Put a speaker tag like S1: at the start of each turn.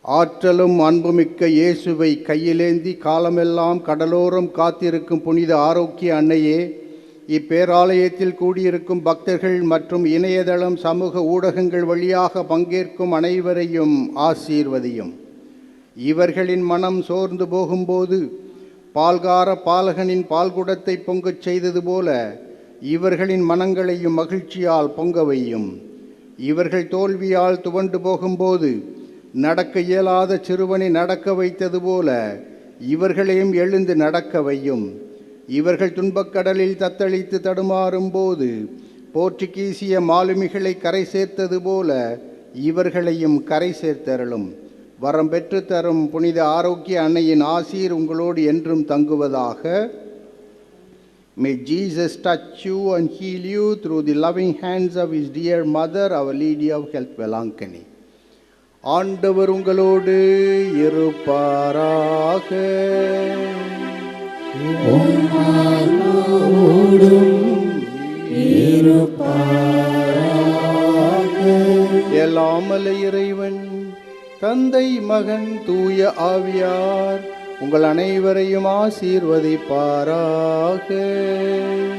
S1: ஆற்றலும் அன்புமிக்க இயேசுவை கையிலேந்தி காலமெல்லாம் கடலோரம் காத்திருக்கும் புனித ஆரோக்கிய அன்னையே, இப்பேராலயத்தில் கூடியிருக்கும் பக்தர்கள் மற்றும் இணையதளம் சமூக ஊடகங்கள் வழியாக பங்கேற்கும் அனைவரையும் ஆசீர்வதியும். இவர்களின் மனம் சோர்ந்து போகும்போது பால்கார பாலகனின் பால்குடத்தை பொங்கச் செய்தது போல இவர்களின் மனங்களையும் மகிழ்ச்சியால் பொங்க வையும். இவர்கள் தோல்வியால் துவண்டு போகும்போது நடக்க இயலாத சிறுவனை நடக்க வைத்தது போல இவர்களையும் எழுந்து நடக்க வையும். இவர்கள் துன்பக்கடலில் தத்தளித்து தடுமாறும் போது போர்ச்சுகீசிய மாலுமிகளை கரை சேர்த்தது போல இவர்களையும் கரை சேர்த்தருளும். வரம் பெற்று தரும் புனித ஆரோக்கிய அன்னையின் ஆசீர் உங்களோடு என்றும் தங்குவதாக. May Jesus touch you and heal you through the loving hands of his dear mother, our Lady of Health, Velankani. ஆண்டவர் உங்களோடு இருப்பாராக. எல்லாமல்ல இறைவன் தந்தை மகன் தூய ஆவியார் உங்கள் அனைவரையும் ஆசீர்வதிப்பாராக.